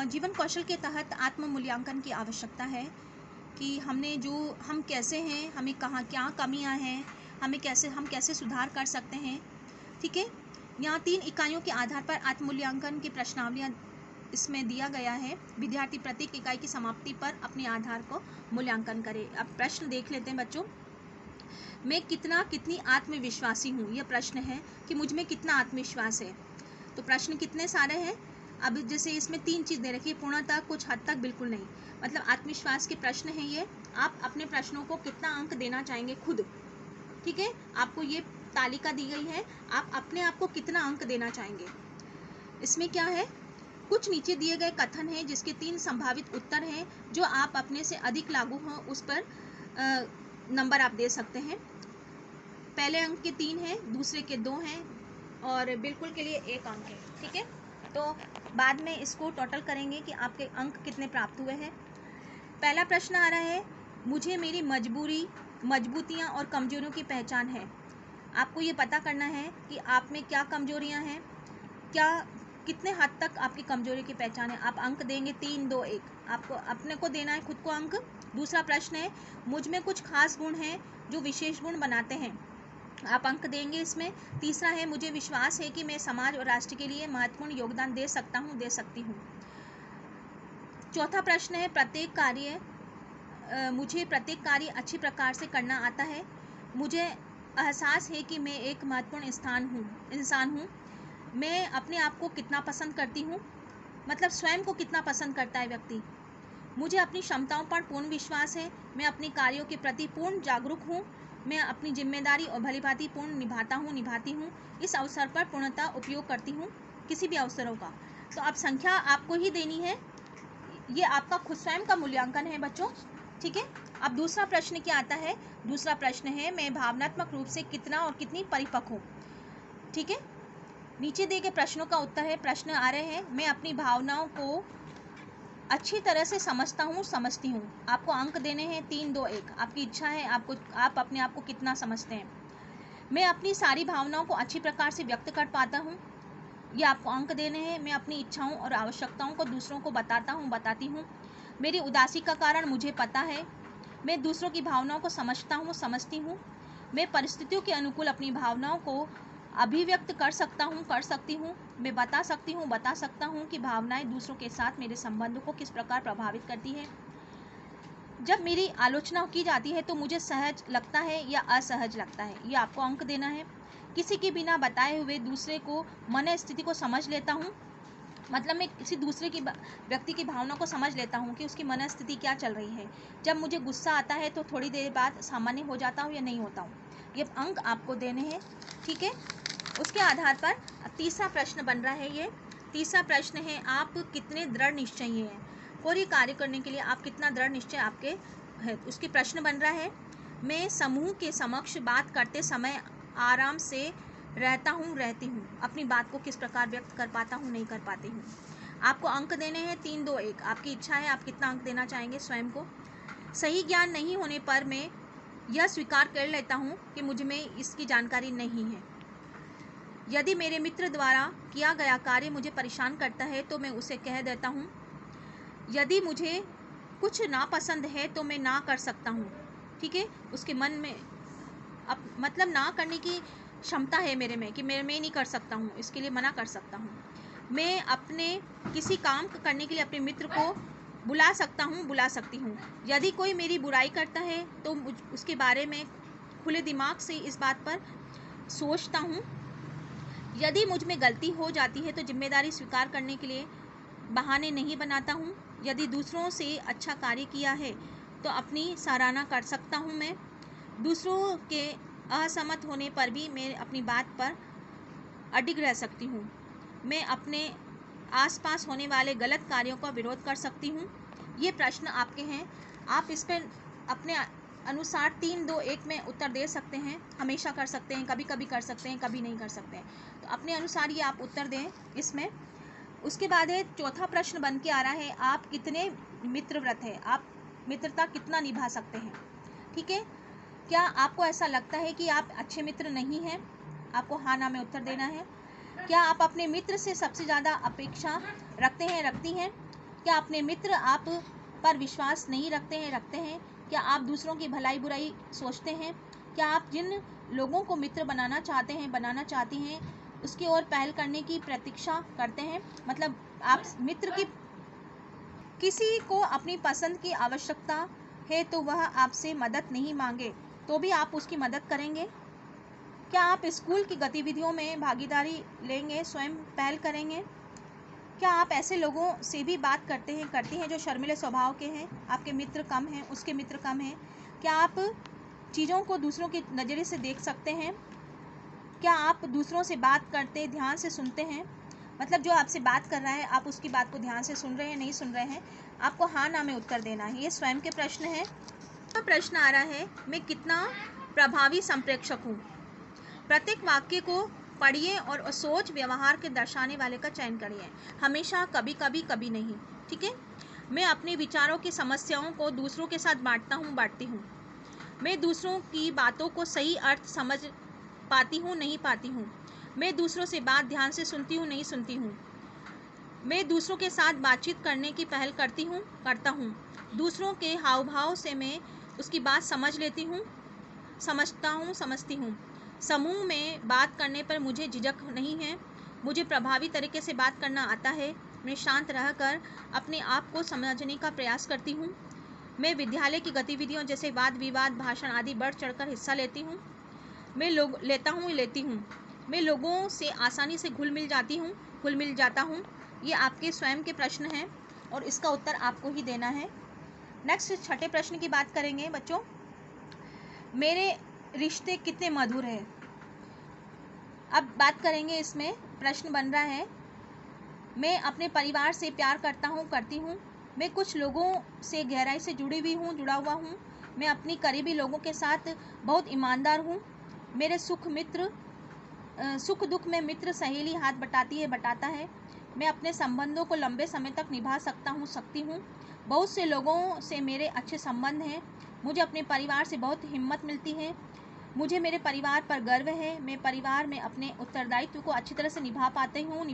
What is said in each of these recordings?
जीवन कौशल के तहत आत्म मूल्यांकन की आवश्यकता है कि हम कैसे हैं, हमें कहाँ क्या कमियां हैं, हम कैसे सुधार कर सकते हैं। ठीक है, यहाँ 3 इकाइयों के आधार पर आत्म मूल्यांकन की प्रश्नावलियाँ इसमें दिया गया है। विद्यार्थी प्रत्येक इकाई की समाप्ति पर अपने आधार को मूल्यांकन करे। अब प्रश्न देख लेते हैं बच्चों। मैं कितनी आत्मविश्वासी हूँ, यह प्रश्न है कि मुझ में कितना आत्मविश्वास है। तो प्रश्न कितने सारे हैं। अब जैसे इसमें 3 चीज़ दे रखी है, पूर्णतः, कुछ हद तक, बिल्कुल नहीं। मतलब आत्मविश्वास के प्रश्न हैं ये। आप अपने प्रश्नों को कितना अंक देना चाहेंगे खुद। ठीक है, आपको ये तालिका दी गई है, आप अपने आप को कितना अंक देना चाहेंगे। इसमें क्या है, कुछ नीचे दिए गए कथन हैं जिसके 3 संभावित उत्तर हैं। जो आप अपने से अधिक लागू हो उस पर नंबर आप दे सकते हैं। पहले अंक के 3 हैं, दूसरे के 2 हैं और बिल्कुल के लिए 1 अंक है। ठीक है, तो बाद में इसको टोटल करेंगे कि आपके अंक कितने प्राप्त हुए हैं। पहला प्रश्न आ रहा है, मुझे मेरी मजबूतियाँ और कमजोरियों की पहचान है। आपको ये पता करना है कि आप में क्या कमजोरियाँ हैं, कितने हद तक आपकी कमजोरी की पहचान है। आप अंक देंगे 3, 2, 1। आपको अपने को देना है खुद को अंक। दूसरा प्रश्न है, मुझ में कुछ खास गुण हैं जो विशेष गुण बनाते हैं। आप अंक देंगे इसमें। तीसरा है, मुझे विश्वास है कि मैं समाज और राष्ट्र के लिए महत्वपूर्ण योगदान दे सकती हूँ। चौथा प्रश्न है, मुझे प्रत्येक कार्य अच्छी प्रकार से करना आता है। मुझे एहसास है कि मैं एक महत्वपूर्ण इंसान हूँ। मैं अपने आप को कितना पसंद करती हूँ, मतलब स्वयं को कितना पसंद करता है व्यक्ति। मुझे अपनी क्षमताओं पर पूर्ण विश्वास है। मैं अपने कार्यों के प्रति पूर्ण जागरूक हूँ। मैं अपनी जिम्मेदारी और भलीभांति पूर्ण निभाती हूँ। इस अवसर पर पूर्णतः उपयोग करती हूँ, किसी भी अवसरों का। तो अब संख्या आपको ही देनी है, ये आपका खुद स्वयं का मूल्यांकन है बच्चों। ठीक है, अब दूसरा प्रश्न क्या आता है। दूसरा प्रश्न है, मैं भावनात्मक रूप से कितना और कितनी परिपक्व हूँ। ठीक है, नीचे दिए गए प्रश्नों का उत्तर है। प्रश्न आ रहे हैं, मैं अपनी भावनाओं को अच्छी तरह से समझती हूँ। आपको अंक देने हैं 3, 2, 1। आपकी इच्छा है, आप अपने आप को कितना समझते हैं। मैं अपनी सारी भावनाओं को अच्छी प्रकार से व्यक्त कर पाता हूँ, ये आपको अंक देने हैं। मैं अपनी इच्छाओं और आवश्यकताओं को दूसरों को बताती हूँ। मेरी उदासी का कारण मुझे पता है। मैं दूसरों की भावनाओं को समझती हूँ। मैं परिस्थितियों के अनुकूल अपनी भावनाओं को अभिव्यक्त कर सकती हूँ। मैं बता सकता हूँ कि भावनाएं दूसरों के साथ मेरे संबंधों को किस प्रकार प्रभावित करती है। जब मेरी आलोचना की जाती है तो मुझे सहज लगता है या असहज लगता है, ये आपको अंक देना है। किसी के बिना बताए हुए दूसरे को मन स्थिति को समझ लेता हूँ, मतलब मैं किसी दूसरे की व्यक्ति की भावना को समझ लेता हूँ कि उसकी मन स्थिति क्या चल रही है। जब मुझे गुस्सा आता है तो थोड़ी देर बाद सामान्य हो जाता हूँ या नहीं होता हूँ। ये अंक आपको देने हैं। ठीक है, उसके आधार पर तीसरा प्रश्न बन रहा है। ये तीसरा प्रश्न है, आप कितने दृढ़ निश्चयी हैं। कोई कार्य करने के लिए आप कितना दृढ़ निश्चय आपके है, उसकी प्रश्न बन रहा है। मैं समूह के समक्ष बात करते समय आराम से रहती हूँ। अपनी बात को किस प्रकार व्यक्त कर पाता हूँ, नहीं कर पाती हूँ। आपको अंक देने हैं 3, 2, 1। आपकी इच्छा है, आप कितना अंक देना चाहेंगे स्वयं को। सही ज्ञान नहीं होने पर मैं यह स्वीकार कर लेता हूँ कि मुझ में इसकी जानकारी नहीं है। यदि मेरे मित्र द्वारा किया गया कार्य मुझे परेशान करता है तो मैं उसे कह देता हूँ। यदि मुझे कुछ नापसंद है तो मैं ना कर सकता हूँ। ठीक है, उसके मन में मतलब ना करने की क्षमता है मेरे में कि मैं नहीं कर सकता हूँ, इसके लिए मना कर सकता हूँ। मैं अपने किसी काम करने के लिए अपने मित्र को बुला सकती हूँ। यदि कोई मेरी बुराई करता है तो उसके बारे में खुले दिमाग से इस बात पर सोचता हूँ। यदि मुझ में गलती हो जाती है तो जिम्मेदारी स्वीकार करने के लिए बहाने नहीं बनाता हूँ। यदि दूसरों से अच्छा कार्य किया है तो अपनी सराहना कर सकता हूँ। मैं दूसरों के असहमत होने पर भी मैं अपनी बात पर अडिग रह सकती हूँ। मैं अपने आसपास होने वाले गलत कार्यों का विरोध कर सकती हूँ। ये प्रश्न आपके हैं, आप इस पर अपने अनुसार 3, 2, 1 में उत्तर दे सकते हैं। हमेशा कर सकते हैं, कभी कभी कर सकते हैं, कभी नहीं कर सकते हैं। तो अपने अनुसार ये आप उत्तर दें इसमें। उसके बाद है चौथा प्रश्न बन के आ रहा है, आप कितने मित्रव्रत हैं, आप मित्रता कितना निभा सकते हैं। ठीक है, क्या आपको ऐसा लगता है कि आप अच्छे मित्र नहीं हैं। आपको हाँ ना में उत्तर देना है। क्या आप अपने मित्र से सबसे ज़्यादा अपेक्षा रखती हैं। क्या अपने मित्र आप पर विश्वास नहीं रखते हैं? क्या आप दूसरों की भलाई बुराई सोचते हैं? क्या आप जिन लोगों को मित्र बनाना चाहती हैं उसकी ओर पहल करने की प्रतीक्षा करते हैं? मतलब आप मित्र की किसी को अपनी पसंद की आवश्यकता है तो वह आपसे मदद नहीं मांगे तो भी आप उसकी मदद करेंगे? क्या आप स्कूल की गतिविधियों में भागीदारी लेंगे, स्वयं पहल करेंगे? क्या आप ऐसे लोगों से भी बात करती हैं जो शर्मीले स्वभाव के हैं, आपके मित्र कम हैं, उसके मित्र कम हैं? क्या आप चीज़ों को दूसरों के नज़रिए से देख सकते हैं? क्या आप दूसरों से बात करते ध्यान से सुनते हैं? मतलब जो आपसे बात कर रहा है आप उसकी बात को ध्यान से सुन रहे हैं, नहीं सुन रहे हैं? आपको हाँ ना में उत्तर देना है। ये स्वयं के प्रश्न है। प्रश्न आ रहा है, मैं कितना प्रभावी संप्रेषक हूँ? प्रत्येक वाक्य को पढ़िए और सोच व्यवहार के दर्शाने वाले का चयन करिए। हमेशा, कभी कभी, कभी नहीं। ठीक है। मैं अपने विचारों की समस्याओं को दूसरों के साथ बांटती हूँ। मैं दूसरों की बातों को सही अर्थ समझ पाती हूँ, नहीं पाती हूँ। मैं दूसरों से बात ध्यान से सुनती हूँ, नहीं सुनती हूँ। मैं दूसरों के साथ बातचीत करने की पहल करता हूँ। दूसरों के हाव भाव से मैं उसकी बात समझती हूँ। समूह में बात करने पर मुझे झिझक नहीं है। मुझे प्रभावी तरीके से बात करना आता है। मैं शांत रहकर अपने आप को समझने का प्रयास करती हूँ। मैं विद्यालय की गतिविधियों जैसे वाद विवाद, भाषण आदि बढ़ चढ़कर हिस्सा लेती हूँ। मैं लोगों से आसानी से घुल मिल जाता हूँ। ये आपके स्वयं के प्रश्न हैं और इसका उत्तर आपको ही देना है। नेक्स्ट, छठे प्रश्न की बात करेंगे बच्चों। मेरे रिश्ते कितने मधुर हैं? अब बात करेंगे, इसमें प्रश्न बन रहा है, मैं अपने परिवार से प्यार करती हूँ। मैं कुछ लोगों से गहराई से जुड़ा हुआ हूँ। मैं अपनी करीबी लोगों के साथ बहुत ईमानदार हूँ। मेरे सुख दुख में मित्र सहेली हाथ बटाता है। मैं अपने संबंधों को लंबे समय तक निभा सकती हूँ। बहुत से लोगों से मेरे अच्छे संबंध हैं। मुझे अपने परिवार से बहुत हिम्मत मिलती है। मुझे मेरे परिवार पर गर्व है। मैं परिवार में अपने उत्तरदायित्व को अच्छी तरह से निभा पाती हूँ।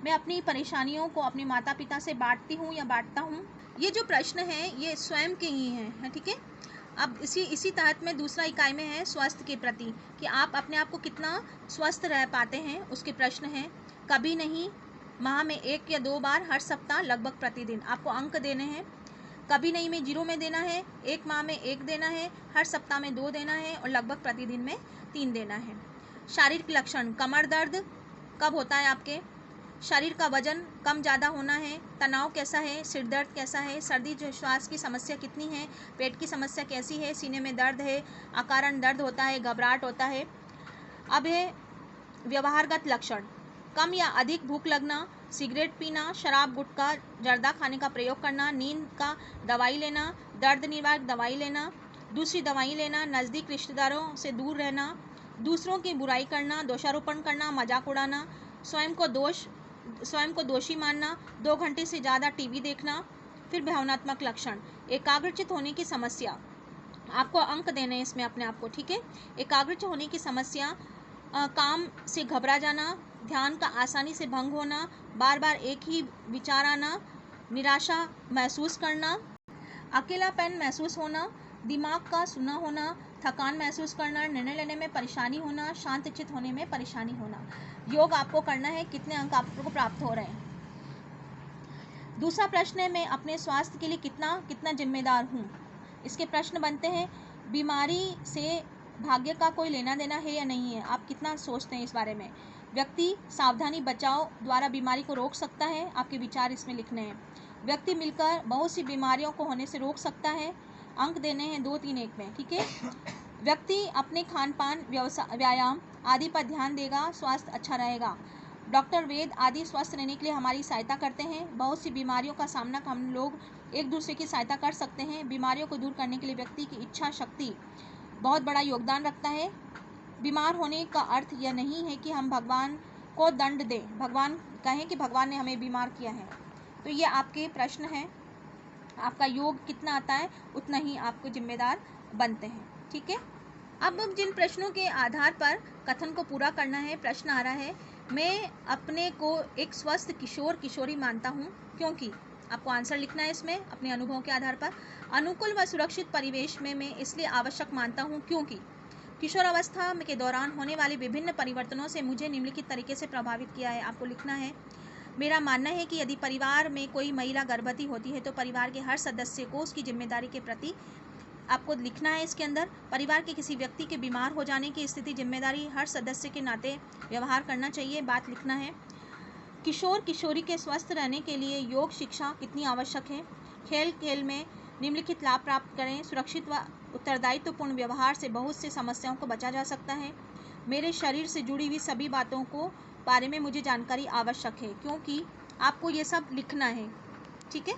मैं अपनी परेशानियों को अपने माता पिता से बांटता हूँ। ये जो प्रश्न है ये स्वयं के ही हैं, ठीक है। अब इसी तहत में दूसरा इकाई में है स्वास्थ्य के प्रति, कि आप अपने आप को कितना स्वस्थ रह पाते हैं, उसके प्रश्न हैं। कभी नहीं, माह में 1 या 2 बार, हर सप्ताह, लगभग प्रतिदिन। आपको अंक देने हैं। कभी नहीं में 0 में देना है, 1 माह में 1 देना है, हर सप्ताह में 2 देना है और लगभग प्रतिदिन में 3 देना है। शारीरिक लक्षण, कमर दर्द कब होता है आपके? शरीर का वजन कम ज़्यादा होना है, तनाव कैसा है, सिर दर्द कैसा है, सर्दी श्वास की समस्या कितनी है, पेट की समस्या कैसी है, सीने में दर्द है, अकारण दर्द होता है, घबराहट होता है। अब है व्यवहारगत लक्षण, कम या अधिक भूख लगना, सिगरेट पीना, शराब गुटखा जर्दा खाने का प्रयोग करना, नींद का दवाई लेना, दर्द निवारक दवाई लेना, दूसरी दवाई लेना, नज़दीक रिश्तेदारों से दूर रहना, दूसरों की बुराई करना, दोषारोपण करना, मजाक उड़ाना, स्वयं को दोषी मानना, 2 घंटे से ज़्यादा टीवी देखना। फिर भावनात्मक लक्षण, एकाग्रचित होने की समस्या, आपको अंक देने हैं इसमें अपने आप को, ठीक है। एकाग्रचित होने की समस्या, काम से घबरा जाना, ध्यान का आसानी से भंग होना, बार बार एक ही विचार आना, निराशा महसूस करना, अकेलापन महसूस होना, दिमाग का सुना होना, थकान महसूस करना, निर्णय लेने में परेशानी होना, शांतचित होने में परेशानी होना। योग आपको करना है, कितने अंक आपको प्राप्त हो रहे हैं। दूसरा प्रश्न है, मैं अपने स्वास्थ्य के लिए कितना जिम्मेदार हूँ। इसके प्रश्न बनते हैं, बीमारी से भाग्य का कोई लेना देना है या नहीं है, आप कितना सोचते हैं इस बारे में। व्यक्ति सावधानी बचाव द्वारा बीमारी को रोक सकता है, आपके विचार इसमें लिखने हैं। व्यक्ति मिलकर बहुत सी बीमारियों को होने से रोक सकता है, अंक देने हैं 2, 3, 1 में, ठीक है। व्यक्ति अपने खान पान, व्यायाम आदि पर ध्यान देगा, स्वास्थ्य अच्छा रहेगा। डॉक्टर वैद्य आदि स्वस्थ रहने के लिए हमारी सहायता करते हैं। बहुत सी बीमारियों का सामना हम लोग एक दूसरे की सहायता कर सकते हैं। बीमारियों को दूर करने के लिए व्यक्ति की इच्छा शक्ति बहुत बड़ा योगदान रखता है। बीमार होने का अर्थ यह नहीं है कि हम भगवान को दंड दें, भगवान कहें कि भगवान ने हमें बीमार किया है। तो ये आपके प्रश्न हैं। आपका योग कितना आता है उतना ही आपको जिम्मेदार बनते हैं, ठीक है। अब जिन प्रश्नों के आधार पर कथन को पूरा करना है, प्रश्न आ रहा है, मैं अपने को एक स्वस्थ किशोर किशोरी मानता हूँ क्योंकि आपको आंसर लिखना है इसमें अपने अनुभव के आधार पर। अनुकूल व सुरक्षित परिवेश में मैं इसलिए आवश्यक मानता हूँ क्योंकि किशोरावस्था के दौरान होने वाले विभिन्न परिवर्तनों से मुझे निम्नलिखित तरीके से प्रभावित किया है। आपको लिखना है, मेरा मानना है कि यदि परिवार में कोई महिला गर्भवती होती है तो परिवार के हर सदस्य को उसकी जिम्मेदारी के प्रति आपको लिखना है इसके अंदर, परिवार के किसी व्यक्ति के बीमार हो जाने की स्थिति जिम्मेदारी हर सदस्य के नाते व्यवहार करना चाहिए, बात लिखना है। किशोर किशोरी के स्वस्थ रहने के लिए योग शिक्षा कितनी आवश्यक है। खेल खेल में निम्नलिखित लाभ प्राप्त करें। सुरक्षित व उत्तरदायित्वपूर्ण व्यवहार से बहुत से समस्याओं को बचा जा सकता है। मेरे शरीर से जुड़ी हुई सभी बातों को बारे में मुझे जानकारी आवश्यक है, क्योंकि आपको ये सब लिखना है, ठीक है।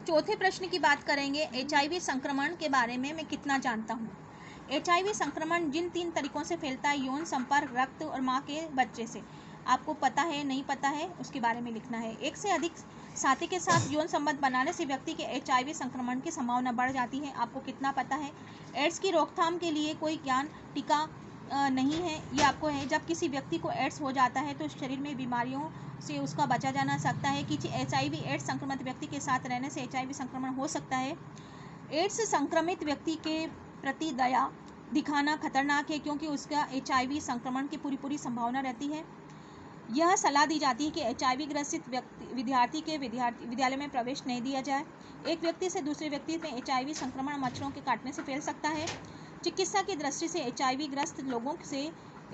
चौथे प्रश्न की बात करेंगे, HIV संक्रमण के बारे में मैं कितना जानता हूँ। HIV संक्रमण जिन 3 तरीकों से फैलता है, यौन संपर्क, रक्त और माँ के बच्चे से, आपको पता है नहीं पता है उसके बारे में लिखना है। एक से अधिक साथी के साथ यौन संबंध बनाने से व्यक्ति के HIV संक्रमण की संभावना बढ़ जाती है, आपको कितना पता है। एड्स की रोकथाम के लिए कोई ज्ञान टीका नहीं है, ये आपको है। जब किसी व्यक्ति को एड्स हो जाता है तो शरीर में बीमारियों से उसका बचा जाना सकता है। कि HIV एड्स संक्रमित व्यक्ति के साथ रहने से HIV संक्रमण हो सकता है। एड्स संक्रमित व्यक्ति के प्रति दया दिखाना खतरनाक है, क्योंकि उसका HIV संक्रमण की पूरी संभावना रहती है। यह सलाह दी जाती है कि HIV ग्रसित विद्यार्थी के विद्यालय में प्रवेश नहीं दिया जाए। एक व्यक्ति से दूसरे व्यक्ति में HIV संक्रमण मच्छरों के काटने से फैल सकता है। चिकित्सा की दृष्टि से HIV ग्रस्त लोगों से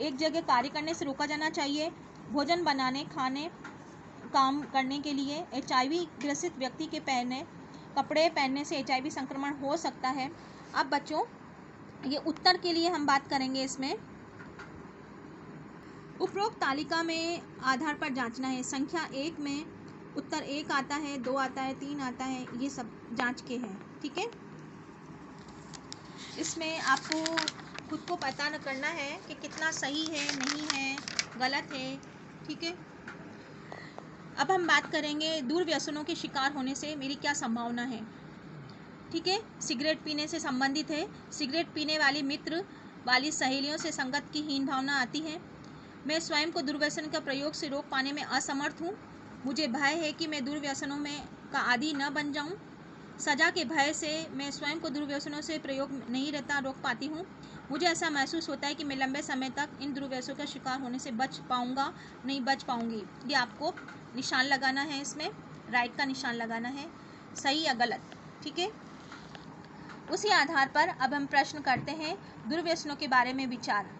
एक जगह कार्य करने से रोका जाना चाहिए। भोजन बनाने, खाने, काम करने के लिए HIV ग्रसित व्यक्ति के कपड़े पहनने से HIV संक्रमण हो सकता है। अब बच्चों, ये उत्तर के लिए हम बात करेंगे इसमें। उपरोक्त तालिका में आधार पर जांचना है। संख्या 1 में उत्तर 1 आता है, 2 आता है, 3 आता है, ये सब जांच के हैं, ठीक है। इसमें आपको खुद को पता न करना है कि कितना सही है, नहीं है, गलत है, ठीक है। अब हम बात करेंगे दुर्व्यसनों के शिकार होने से मेरी क्या संभावना है, ठीक है। सिगरेट पीने से संबंधित है। सिगरेट पीने वाली मित्र वाली सहेलियों से संगत की हीन भावना आती है। मैं स्वयं को दुर्व्यसन का प्रयोग से रोक पाने में असमर्थ हूँ। मुझे भय है कि मैं दुर्व्यसनों का आदी न बन जाऊँ। सजा के भय से मैं स्वयं को दुर्व्यसनों से प्रयोग नहीं रोक पाती हूँ। मुझे ऐसा महसूस होता है कि मैं लंबे समय तक इन दुर्व्यसनों का शिकार होने से बच पाऊँगी। ये आपको निशान लगाना है, इसमें राइट का निशान लगाना है, सही या गलत, ठीक है। उसी आधार पर अब हम प्रश्न करते हैं दुर्व्यसनों के बारे में विचार।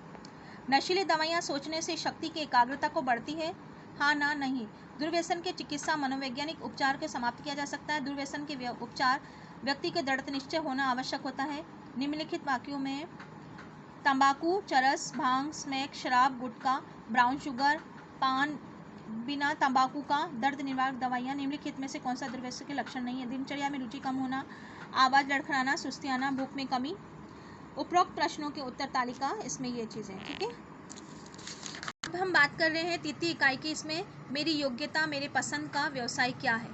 नशीली दवाइयाँ सोचने से शक्ति की एकाग्रता को बढ़ती है, हाँ ना नहीं। दुर्व्यसन के चिकित्सा मनोवैज्ञानिक उपचार को समाप्त किया जा सकता है। दुर्व्यसन के उपचार व्यक्ति के दृढ़ निश्चय होना आवश्यक होता है। निम्नलिखित वाक्यों में तंबाकू, चरस, भांग, स्मैक, शराब, गुटखा, ब्राउन शुगर, पान, बिना तंबाकू का दर्द निवारक दवाइयाँ, निम्नलिखित में से कौन सा दुर्व्यसन के लक्षण नहीं है। दिनचर्या में रुचि कम होना, आवाज़ लड़खड़ाना, सुस्ती आना, भूख में कमी। उपरोक्त प्रश्नों के उत्तर तालिका इसमें ये चीज़ें, ठीक है। अब हम बात कर रहे हैं तृतीय इकाई की। इसमें मेरी योग्यता, मेरे पसंद का व्यवसाय क्या है।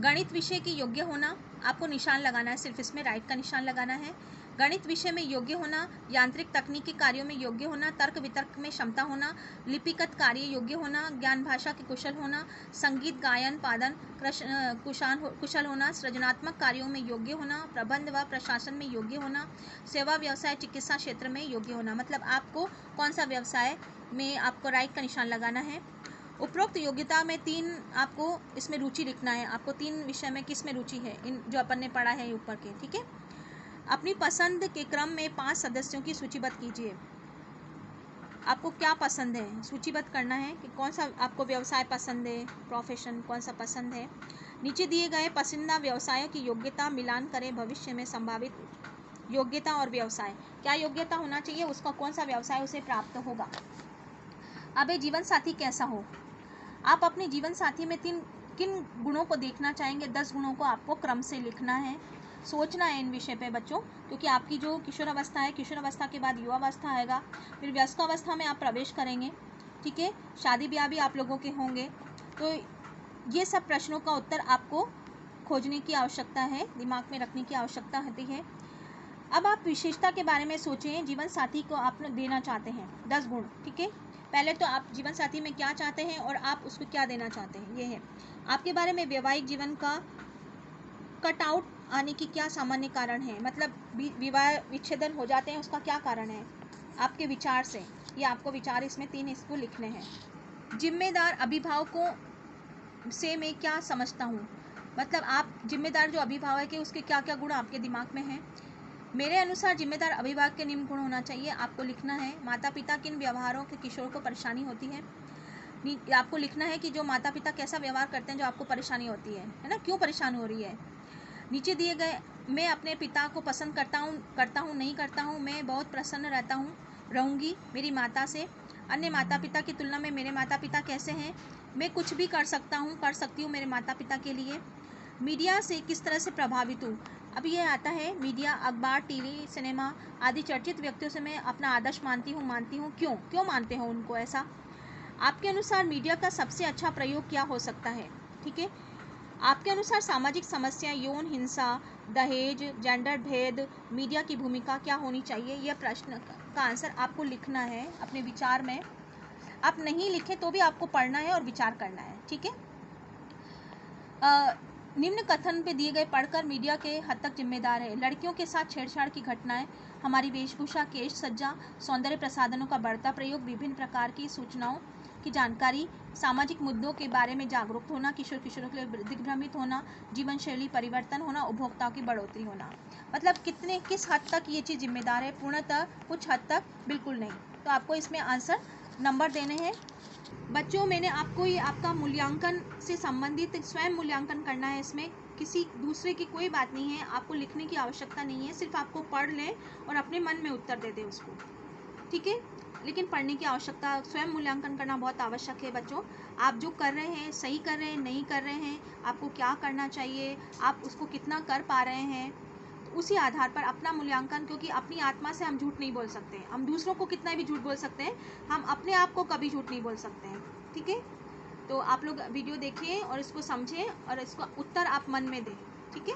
गणित विषय की योग्य होना, आपको निशान लगाना है, सिर्फ इसमें राइट का निशान लगाना है। गणित विषय में योग्य होना, यांत्रिक तकनीकी कार्यों में योग्य होना, तर्क वितर्क में क्षमता होना, लिपिगत कार्य योग्य होना, ज्ञान भाषा के कुशल होना, संगीत गायन पादन कुशल होना, सृजनात्मक कार्यों में योग्य होना, प्रबंध व प्रशासन में योग्य होना, सेवा व्यवसाय चिकित्सा क्षेत्र में योग्य होना। मतलब आपको कौन सा व्यवसाय में आपको राइट का निशान लगाना है। उपरोक्त योग्यता में 3 आपको इसमें रुचि लिखना है। आपको 3 विषय में किस में रुचि है, इन जो अपन ने पढ़ा है ऊपर के, ठीक है। अपनी पसंद के क्रम में 5 सदस्यों की सूचीबद्ध कीजिए। आपको क्या पसंद है, सूचीबद्ध करना है कि कौन सा आपको व्यवसाय पसंद है, प्रोफेशन कौन सा पसंद है। नीचे दिए गए पसंदीदा व्यवसायों की योग्यता मिलान करें। भविष्य में संभावित योग्यता और व्यवसाय, क्या योग्यता होना चाहिए, उसका कौन सा व्यवसाय उसे प्राप्त होगा। अब जीवन साथी कैसा हो। आप अपने जीवन साथी में किन गुणों को देखना चाहेंगे, 10 गुणों को आपको क्रम से लिखना है, सोचना है इन विषय पे बच्चों, क्योंकि आपकी जो किशोरावस्था है, किशोरावस्था के बाद युवावस्था आएगा, फिर वयस्कावस्था में आप प्रवेश करेंगे, ठीक है। शादी ब्याह भी आप लोगों के होंगे, तो ये सब प्रश्नों का उत्तर आपको खोजने की आवश्यकता है, दिमाग में रखने की आवश्यकता होती है। अब आप विशेषता के बारे में सोचें, जीवन साथी को आप देना चाहते हैं 10 गुण, ठीक है। पहले तो आप जीवन साथी में क्या चाहते हैं और आप उसको क्या देना चाहते हैं, ये है। आपके बारे में वैवाहिक जीवन का कट आउट आने की क्या सामान्य कारण है, मतलब विवाह विच्छेदन हो जाते हैं, उसका क्या कारण है आपके विचार से। ये आपको विचार इसमें 3 इसको लिखने हैं। जिम्मेदार अभिभावकों से मैं क्या समझता हूँ, मतलब आप जिम्मेदार जो अभिभावक है उसके क्या क्या गुण आपके दिमाग में हैं। मेरे अनुसार जिम्मेदार अभिभावक के निम्न गुण होना चाहिए, आपको लिखना है। माता पिता किन व्यवहारों के किशोर को परेशानी होती है, आपको लिखना है कि जो माता पिता कैसा व्यवहार करते हैं जो आपको परेशानी होती है ना, क्यों परेशान हो रही है। नीचे दिए गए, मैं अपने पिता को पसंद करता हूँ नहीं करता हूँ, मैं बहुत प्रसन्न रहूँगी मेरी माता से। अन्य माता पिता की तुलना में मेरे माता पिता कैसे हैं, मैं कुछ भी कर सकती हूँ मेरे माता पिता के लिए। मीडिया से किस तरह से प्रभावित हूँ। अब ये आता है मीडिया, अखबार, टीवी, सिनेमा आदि चर्चित व्यक्तियों से मैं अपना आदर्श मानती हूँ। क्यों मानते हो उनको ऐसा। आपके अनुसार मीडिया का सबसे अच्छा प्रयोग क्या हो सकता है। ठीक है, आपके अनुसार सामाजिक समस्या, यौन हिंसा, दहेज, जेंडर भेद, मीडिया की भूमिका क्या होनी चाहिए। यह प्रश्न का आंसर आपको लिखना है अपने विचार में। आप नहीं लिखें तो भी आपको पढ़ना है और विचार करना है। ठीक है, निम्न कथन पे दिए गए पढ़कर मीडिया के हद तक जिम्मेदार है। लड़कियों के साथ छेड़छाड़ की घटनाएं, हमारी वेशभूषा, केश सज्जा, सौंदर्य प्रसाधनों का बढ़ता प्रयोग, विभिन्न प्रकार की सूचनाओं की जानकारी, सामाजिक मुद्दों के बारे में जागरूक होना, किशोरों के लिए दिग्भ्रमित होना, जीवन शैली परिवर्तन होना, उपभोक्ताओं की बढ़ोतरी होना। मतलब किस हद तक ये चीज़ जिम्मेदार है, पूर्णतः, कुछ हद तक, बिल्कुल नहीं। तो आपको इसमें आंसर नंबर देने हैं। बच्चों, मैंने आपको ये आपका मूल्यांकन से संबंधित स्वयं मूल्यांकन करना है, इसमें किसी दूसरे की कोई बात नहीं है, आपको लिखने की आवश्यकता नहीं है, सिर्फ आपको पढ़ लें और अपने मन में उत्तर दे दें उसको। ठीक है, लेकिन पढ़ने की आवश्यकता, स्वयं मूल्यांकन करना बहुत आवश्यक है बच्चों। आप जो कर रहे हैं, सही कर रहे हैं, नहीं कर रहे हैं, आपको क्या करना चाहिए, आप उसको कितना कर पा रहे हैं, तो उसी आधार पर अपना मूल्यांकन, क्योंकि अपनी आत्मा से हम झूठ नहीं बोल सकते। हम दूसरों को कितना भी झूठ बोल सकते हैं, हम अपने आप को कभी झूठ नहीं बोल सकते हैं। ठीक है, तो आप लोग वीडियो देखिए और इसको समझें और इसको उत्तर आप मन में दें। ठीक है।